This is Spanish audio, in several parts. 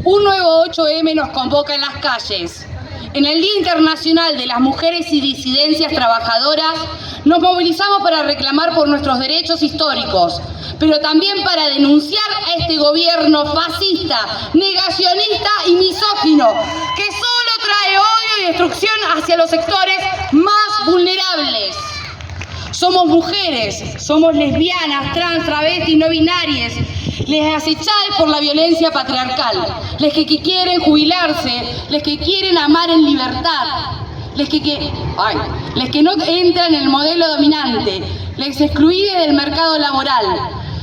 Un nuevo 8M nos convoca en las calles. En el Día Internacional de las Mujeres y Disidencias Trabajadoras, nos movilizamos para reclamar por nuestros derechos históricos, pero también para denunciar a este gobierno fascista, negacionista y misógino, que solo trae odio y destrucción hacia los sectores más vulnerables. Somos mujeres, somos lesbianas, trans, travestis, no binarias, les acechadas por la violencia patriarcal, les que quieren jubilarse, les que quieren amar en libertad, les que no entran en el modelo dominante, les excluidas del mercado laboral,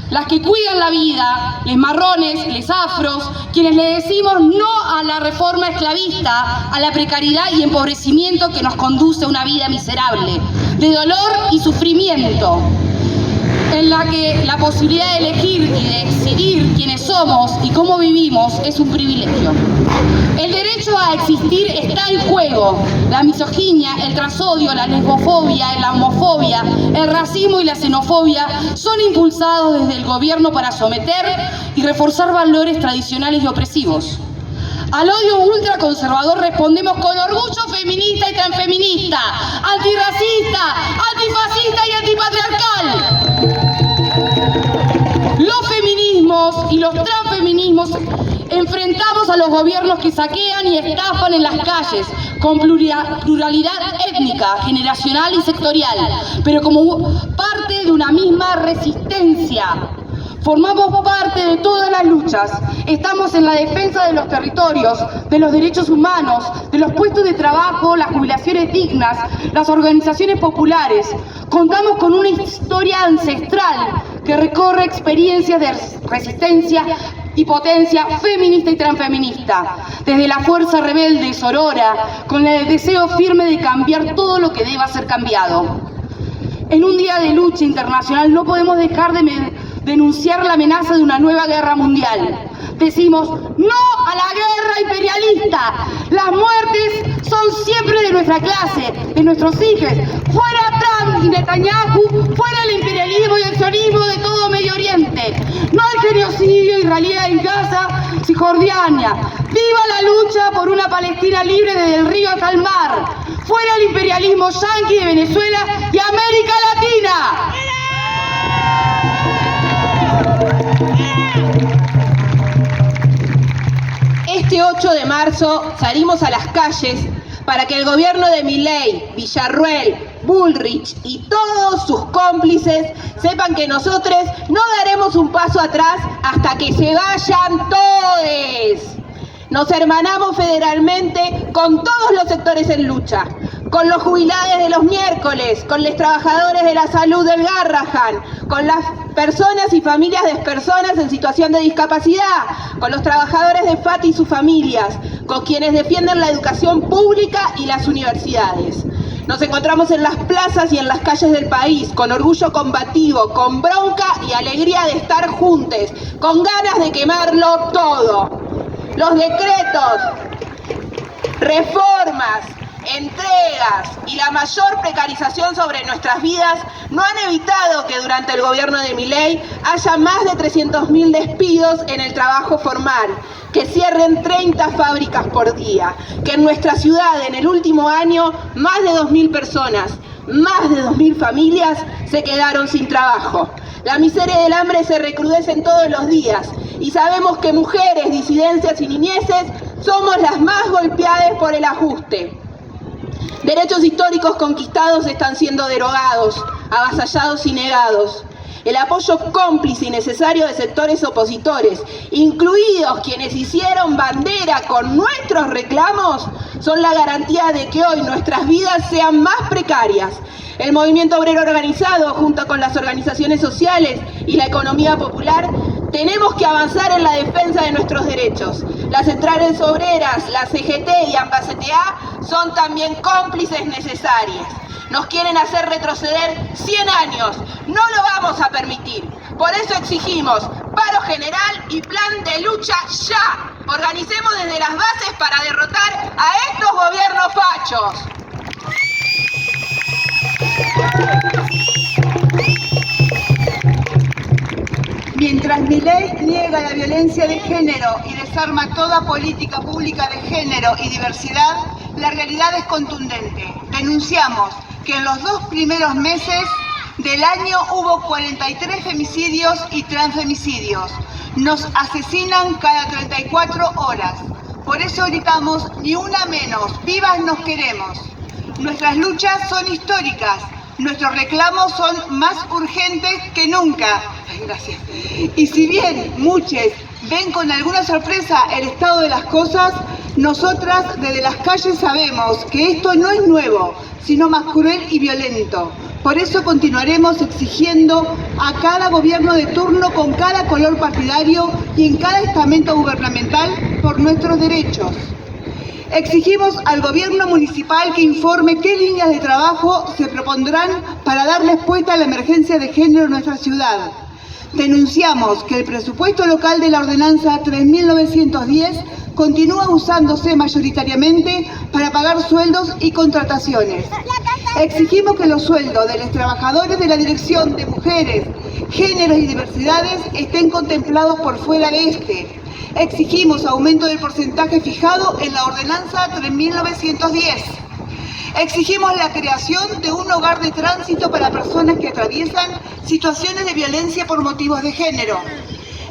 las que cuidan la vida, les marrones, les afros, quienes le decimos no a la reforma esclavista, a la precariedad y empobrecimiento que nos conduce a una vida miserable, de dolor y sufrimiento, en la que la posibilidad de elegir y de decidir quiénes somos y cómo vivimos es un privilegio. El derecho a existir está en juego. La misoginia, el transodio, la lesbofobia, la homofobia, el racismo y la xenofobia son impulsados desde el gobierno para someter y reforzar valores tradicionales y opresivos. Al odio ultraconservador respondemos con orgullo feminista y transfeminista, antirracista, antifascista y antipatriarcal. Los feminismos y los transfeminismos enfrentamos a los gobiernos que saquean y estafan en las calles con pluralidad étnica, generacional y sectorial, pero como parte de una misma resistencia. Formamos parte de todas las luchas. Estamos en la defensa de los territorios, de los derechos humanos, de los puestos de trabajo, las jubilaciones dignas, las organizaciones populares. Contamos con una historia ancestral que recorre experiencias de resistencia y potencia feminista y transfeminista. Desde la fuerza rebelde sorora, con el deseo firme de cambiar todo lo que deba ser cambiado. En un día de lucha internacional no podemos dejar de denunciar la amenaza de una nueva guerra mundial. Decimos no a la guerra imperialista. Las muertes son siempre de nuestra clase, de nuestros hijos. Fuera Trump y Netanyahu, fuera el imperialismo y el sionismo de todo Medio Oriente. No al genocidio israelí en Gaza, Cisjordania. Viva la lucha por una Palestina libre desde el río hasta el mar. Fuera el imperialismo yanqui de Venezuela y América Latina. Este 8 de marzo salimos a las calles para que el gobierno de Milei, Villarruel, Bullrich y todos sus cómplices sepan que nosotros no daremos un paso atrás hasta que se vayan todos. Nos hermanamos federalmente con todos los sectores en lucha, con los jubilados de los miércoles, con los trabajadores de la salud del Garrahan, con las personas y familias de personas en situación de discapacidad, con los trabajadores de FAT y sus familias, con quienes defienden la educación pública y las universidades. Nos encontramos en las plazas y en las calles del país, con orgullo combativo, con bronca y alegría de estar juntos, con ganas de quemarlo todo. Los decretos, reformas, entregas y la mayor precarización sobre nuestras vidas no han evitado que durante el gobierno de Milei haya más de 300.000 despidos en el trabajo formal, que cierren 30 fábricas por día, que en nuestra ciudad en el último año más de 2.000 personas, más de 2.000 familias se quedaron sin trabajo. La miseria y el hambre se recrudecen todos los días y sabemos que mujeres, disidencias y niñeces somos las más golpeadas por el ajuste. Derechos históricos conquistados están siendo derogados, avasallados y negados. El apoyo cómplice y necesario de sectores opositores, incluidos quienes hicieron bandera con nuestros reclamos, son la garantía de que hoy nuestras vidas sean más precarias. El movimiento obrero organizado, junto con las organizaciones sociales y la economía popular, tenemos que avanzar en la defensa de nuestros derechos. Las centrales obreras, la CGT y ambas CTA son también cómplices necesarias. Nos quieren hacer retroceder 100 años. No lo vamos a permitir. Por eso exigimos paro general y plan de lucha ya. Organicemos desde las bases para derrotar a estos gobiernos fachos. Mientras Milei niega la violencia de género y desarma toda política pública de género y diversidad, la realidad es contundente. Denunciamos que en los 2 primeros meses del año hubo 43 femicidios y transfemicidios. Nos asesinan cada 34 horas. Por eso gritamos, ni una menos, vivas nos queremos. Nuestras luchas son históricas. Nuestros reclamos son más urgentes que nunca. Gracias. Y si bien muchos ven con alguna sorpresa el estado de las cosas, nosotras desde las calles sabemos que esto no es nuevo, sino más cruel y violento. Por eso continuaremos exigiendo a cada gobierno de turno con cada color partidario y en cada estamento gubernamental por nuestros derechos. Exigimos al gobierno municipal que informe qué líneas de trabajo se propondrán para dar respuesta a la emergencia de género en nuestra ciudad. Denunciamos que el presupuesto local de la ordenanza 3.910 continúa usándose mayoritariamente para pagar sueldos y contrataciones. Exigimos que los sueldos de los trabajadores de la Dirección de Mujeres, Géneros y Diversidades estén contemplados por fuera de este. Exigimos aumento del porcentaje fijado en la ordenanza 3.910. Exigimos la creación de un hogar de tránsito para personas que atraviesan situaciones de violencia por motivos de género.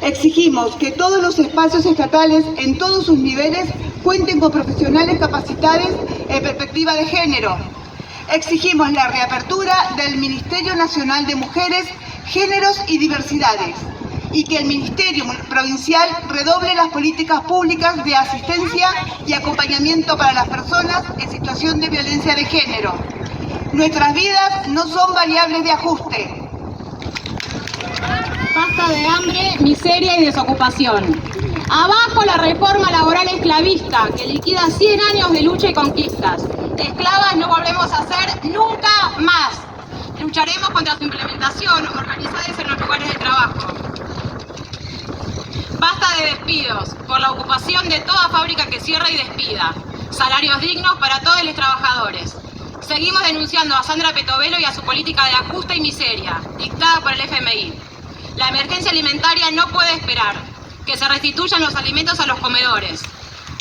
Exigimos que todos los espacios estatales en todos sus niveles cuenten con profesionales capacitados en perspectiva de género. Exigimos la reapertura del Ministerio Nacional de Mujeres, Géneros y Diversidades y que el Ministerio Provincial redoble las políticas públicas de asistencia y acompañamiento para las personas en situación de violencia de género. Nuestras vidas no son variables de ajuste. Basta de hambre, miseria y desocupación. Abajo la reforma laboral esclavista que liquida 100 años de lucha y conquistas. Esclavas no volvemos a ser nunca más. Lucharemos contra su implementación organizadas en los lugares de trabajo. Basta de despidos por la ocupación de toda fábrica que cierra y despida. Salarios dignos para todos los trabajadores. Seguimos denunciando a Sandra Petovelo y a su política de ajuste y miseria, dictada por el FMI. La emergencia alimentaria no puede esperar. Que se restituyan los alimentos a los comedores.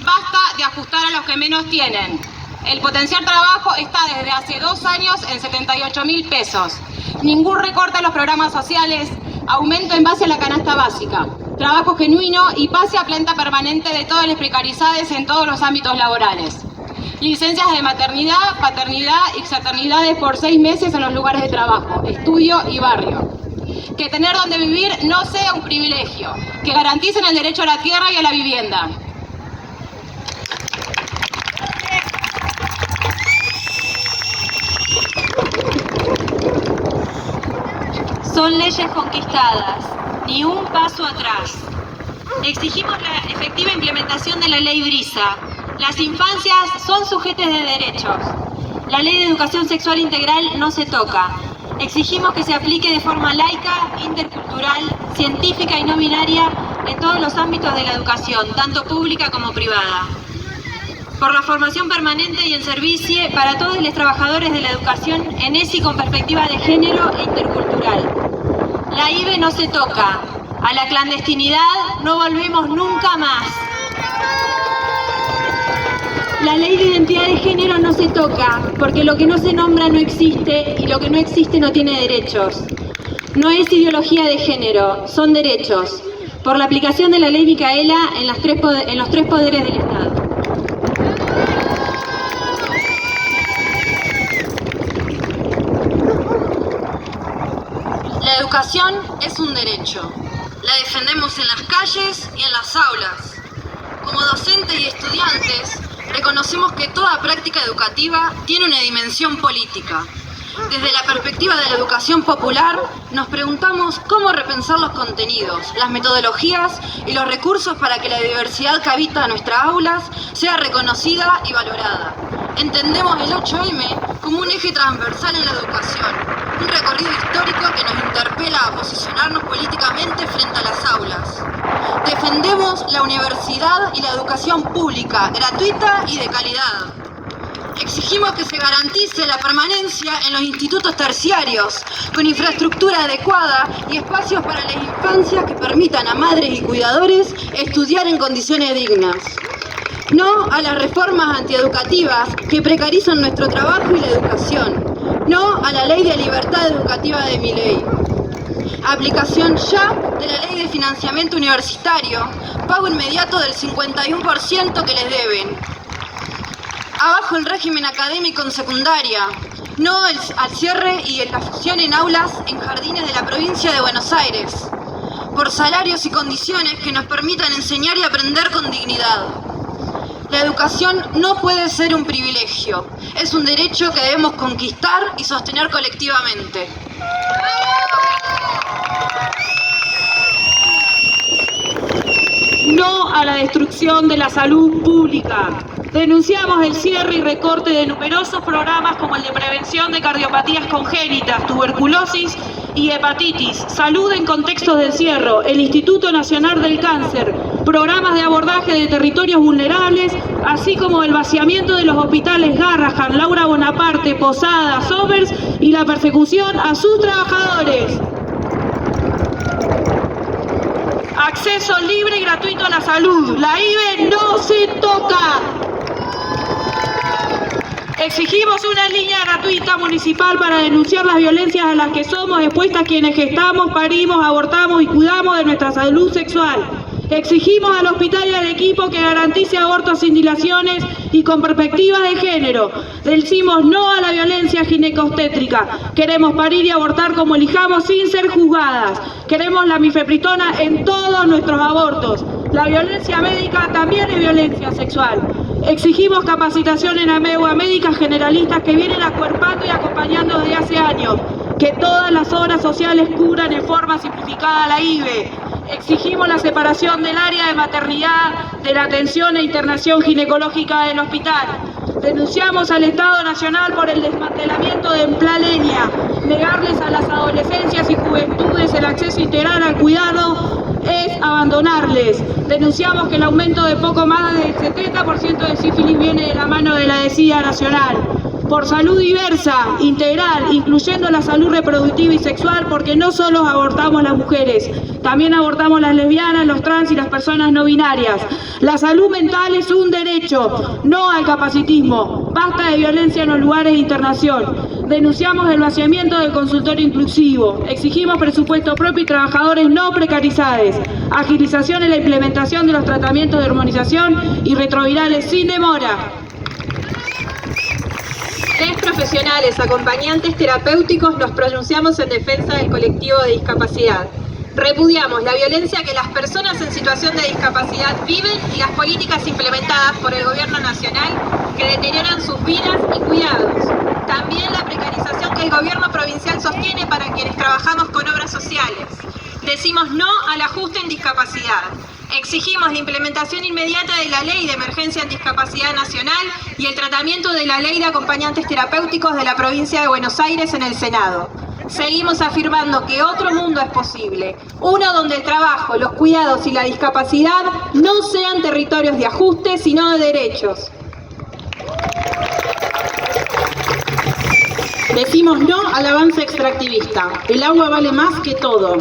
Basta de ajustar a los que menos tienen. El potencial trabajo está desde hace 2 años en 78.000 pesos. Ningún recorte a los programas sociales, aumento en base a la canasta básica, trabajo genuino y pase a planta permanente de todas las precarizadas en todos los ámbitos laborales. Licencias de maternidad, paternidad y exaternidades por 6 meses en los lugares de trabajo, estudio y barrio. Que tener donde vivir no sea un privilegio, que garanticen el derecho a la tierra y a la vivienda. Son leyes conquistadas, ni un paso atrás. Exigimos la efectiva implementación de la ley Brisa. Las infancias son sujetos de derechos. La ley de educación sexual integral no se toca. Exigimos que se aplique de forma laica, intercultural, científica y no binaria en todos los ámbitos de la educación, tanto pública como privada. Por la formación permanente y en servicio para todos los trabajadores de la educación en ESI con perspectiva de género e intercultural. La IVE no se toca. A la clandestinidad no volvemos nunca más. La ley de identidad de género no se toca, porque lo que no se nombra no existe y lo que no existe no tiene derechos. No es ideología de género, son derechos, por la aplicación de la ley Micaela en los 3 poderes del Estado. La educación es un derecho. La defendemos en las calles y en las aulas. Como docentes y estudiantes, reconocemos que toda práctica educativa tiene una dimensión política. Desde la perspectiva de la educación popular, nos preguntamos cómo repensar los contenidos, las metodologías y los recursos para que la diversidad que habita nuestras aulas sea reconocida y valorada. Entendemos el 8M como un eje transversal en la educación, un recorrido histórico que nos interpela a posicionarnos políticamente frente a las aulas. Defendemos la universidad y la educación pública, gratuita y de calidad. Exigimos que se garantice la permanencia en los institutos terciarios, con infraestructura adecuada y espacios para las infancias que permitan a madres y cuidadores estudiar en condiciones dignas. No a las reformas antieducativas que precarizan nuestro trabajo y la educación. No a la ley de libertad educativa de Milei. Aplicación ya de la ley de financiamiento universitario, pago inmediato del 51% que les deben. Abajo el régimen académico en secundaria, no al cierre y la fusión en aulas en jardines de la provincia de Buenos Aires, por salarios y condiciones que nos permitan enseñar y aprender con dignidad. La educación no puede ser un privilegio, es un derecho que debemos conquistar y sostener colectivamente. No a la destrucción de la salud pública. Denunciamos el cierre y recorte de numerosos programas como el de prevención de cardiopatías congénitas, tuberculosis y hepatitis, salud en contextos de encierro, el Instituto Nacional del Cáncer, programas de abordaje de territorios vulnerables, así como el vaciamiento de los hospitales Garrahan, Laura Bonaparte, Posadas, Somers y la persecución a sus trabajadores. Acceso libre y gratuito a la salud. La IVE no se toca. Exigimos una línea gratuita municipal para denunciar las violencias a las que somos expuestas quienes gestamos, parimos, abortamos y cuidamos de nuestra salud sexual. Exigimos al hospital y al equipo que garantice abortos sin dilaciones y con perspectivas de género. Decimos no a la violencia ginecobstétrica. Queremos parir y abortar como elijamos sin ser juzgadas. Queremos la mifepristona en todos nuestros abortos. La violencia médica también es violencia sexual. Exigimos capacitación en AMEU a médicas generalistas que vienen acuerpando y acompañando desde hace años. Que todas las obras sociales cubran en forma simplificada la IVE. Exigimos la separación del área de maternidad de la atención e internación ginecológica del hospital. Denunciamos al Estado Nacional por el desmantelamiento de Emplaleña. Negarles a las adolescencias y juventudes el acceso integral al cuidado es abandonarles. Denunciamos que el aumento de poco más del 70% de sífilis viene de la mano de la desidia nacional. Por salud diversa, integral, incluyendo la salud reproductiva y sexual, porque no solo abortamos las mujeres, también abortamos las lesbianas, los trans y las personas no binarias. La salud mental es un derecho, no al capacitismo. Basta de violencia en los lugares de internación. Denunciamos el vaciamiento del consultorio inclusivo. Exigimos presupuesto propio y trabajadores no precarizados. Agilización en la implementación de los tratamientos de hormonización y retrovirales sin demora. Profesionales, acompañantes terapéuticos, nos pronunciamos en defensa del colectivo de discapacidad. Repudiamos la violencia que las personas en situación de discapacidad viven y las políticas implementadas por el Gobierno Nacional que deterioran sus vidas y cuidados. También la precarización que el Gobierno provincial sostiene para quienes trabajamos con obras sociales. Decimos no al ajuste en discapacidad. Exigimos la implementación inmediata de la Ley de Emergencia en Discapacidad Nacional y el tratamiento de la Ley de Acompañantes Terapéuticos de la provincia de Buenos Aires en el Senado. Seguimos afirmando que otro mundo es posible, uno donde el trabajo, los cuidados y la discapacidad no sean territorios de ajuste, sino de derechos. Decimos no al avance extractivista. El agua vale más que todo.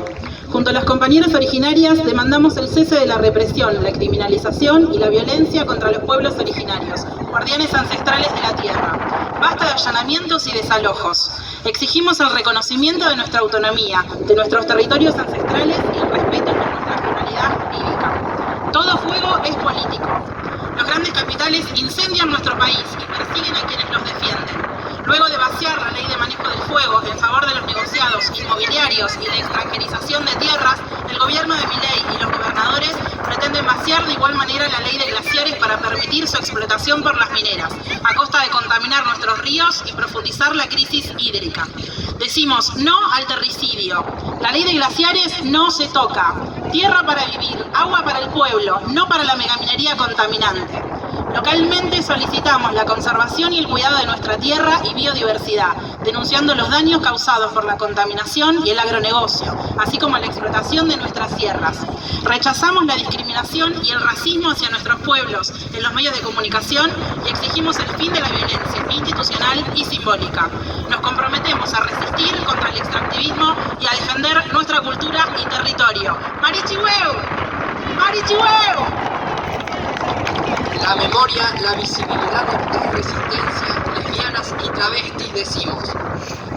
Junto a las compañeras originarias demandamos el cese de la represión, la criminalización y la violencia contra los pueblos originarios, guardianes ancestrales de la tierra. Basta de allanamientos y desalojos. Exigimos el reconocimiento de nuestra autonomía, de nuestros territorios ancestrales y el respeto por nuestra pluralidad jurídica. Todo fuego es político. Los grandes capitales incendian nuestro país y persiguen a quienes los defienden. Luego de vaciar la ley de manejo del fuego en favor de los negociados inmobiliarios y la extranjerización de tierras, el gobierno de Milei y los gobernadores pretenden vaciar de igual manera la ley de glaciares para permitir su explotación por las mineras, a costa de contaminar nuestros ríos y profundizar la crisis hídrica. Decimos no al terricidio. La ley de glaciares no se toca. Tierra para vivir, agua para el pueblo, no para la megaminería contaminante. Localmente solicitamos la conservación y el cuidado de nuestra tierra y biodiversidad, denunciando los daños causados por la contaminación y el agronegocio, así como la explotación de nuestras tierras. Rechazamos la discriminación y el racismo hacia nuestros pueblos en los medios de comunicación y exigimos el fin de la violencia institucional y simbólica. Nos comprometemos a resistir contra el extractivismo y a defender nuestra cultura y territorio. ¡Marichihueu! ¡Marichihueu! La memoria, la visibilidad de nuestras resistencias, lesbianas y travestis, decimos.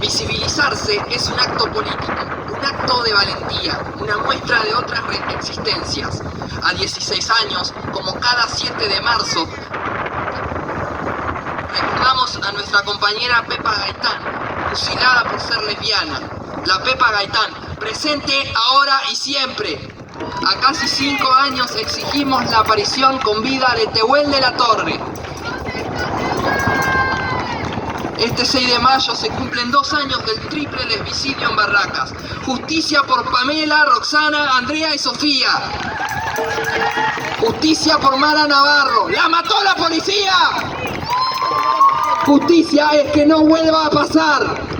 Visibilizarse es un acto político, un acto de valentía, una muestra de otras existencias. A 16 años, como cada 7 de marzo, recordamos a nuestra compañera Pepa Gaitán, fusilada por ser lesbiana. La Pepa Gaitán, presente ahora y siempre. A casi 5 años exigimos la aparición con vida de Tehuel de la Torre. Este 6 de mayo se cumplen 2 años del triple lesbicidio en Barracas. Justicia por Pamela, Roxana, Andrea y Sofía. Justicia por Mara Navarro. ¡La mató la policía! Justicia es que no vuelva a pasar.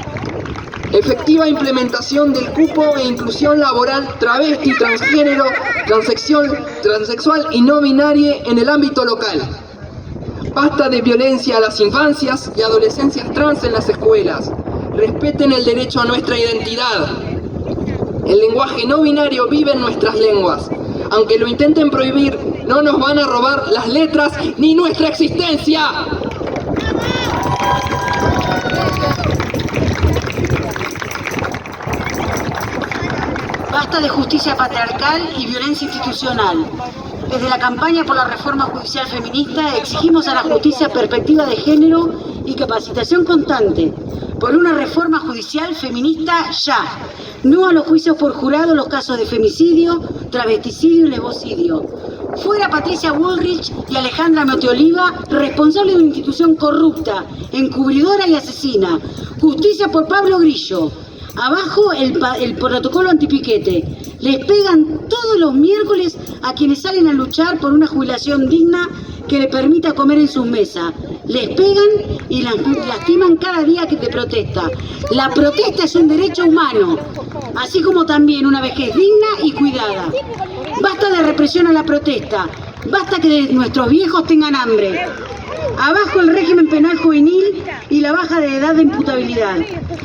Efectiva implementación del cupo e inclusión laboral travesti, transgénero, transexual y no binaria en el ámbito local. Basta de violencia a las infancias y adolescencias trans en las escuelas. Respeten el derecho a nuestra identidad. El lenguaje no binario vive en nuestras lenguas. Aunque lo intenten prohibir, no nos van a robar las letras ni nuestra existencia. Basta de justicia patriarcal y violencia institucional. Desde la campaña por la reforma judicial feminista exigimos a la justicia perspectiva de género y capacitación constante por una reforma judicial feminista ya. No a los juicios por jurado en los casos de femicidio, travesticidio y lesbocidio. Fuera Patricia Bullrich y Alejandra Meotioliva, responsables de una institución corrupta, encubridora y asesina. Justicia por Pablo Grillo. Abajo el protocolo antipiquete. Les pegan todos los miércoles a quienes salen a luchar por una jubilación digna que le permita comer en sus mesas. Les pegan y las lastiman cada día que te protesta. La protesta es un derecho humano, así como también una vejez digna y cuidada. Basta de represión a la protesta. Basta que nuestros viejos tengan hambre. Abajo el régimen penal juvenil y la baja de edad de imputabilidad.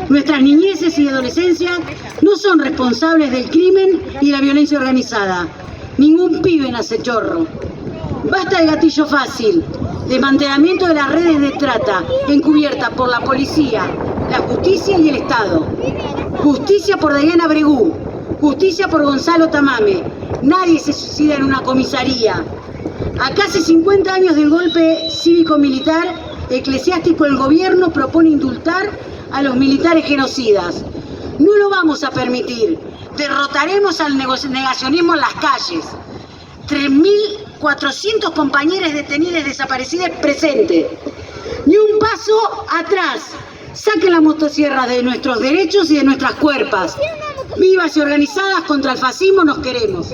Nuestras niñeces y adolescencias no son responsables del crimen y la violencia organizada. Ningún pibe nace chorro. Basta de gatillo fácil, desmantelamiento de las redes de trata encubierta por la policía, la justicia y el Estado. Justicia por Diana Bregú, justicia por Gonzalo Tamame. Nadie se suicida en una comisaría. A casi 50 años del golpe cívico-militar, eclesiástico, el gobierno propone indultar a los militares genocidas. No lo vamos a permitir. Derrotaremos al negacionismo en las calles. 3.400 compañeros detenidos desaparecidos presentes. Ni un paso atrás. Saquen la motosierra de nuestros derechos y de nuestras cuerpas. Vivas y organizadas contra el fascismo nos queremos.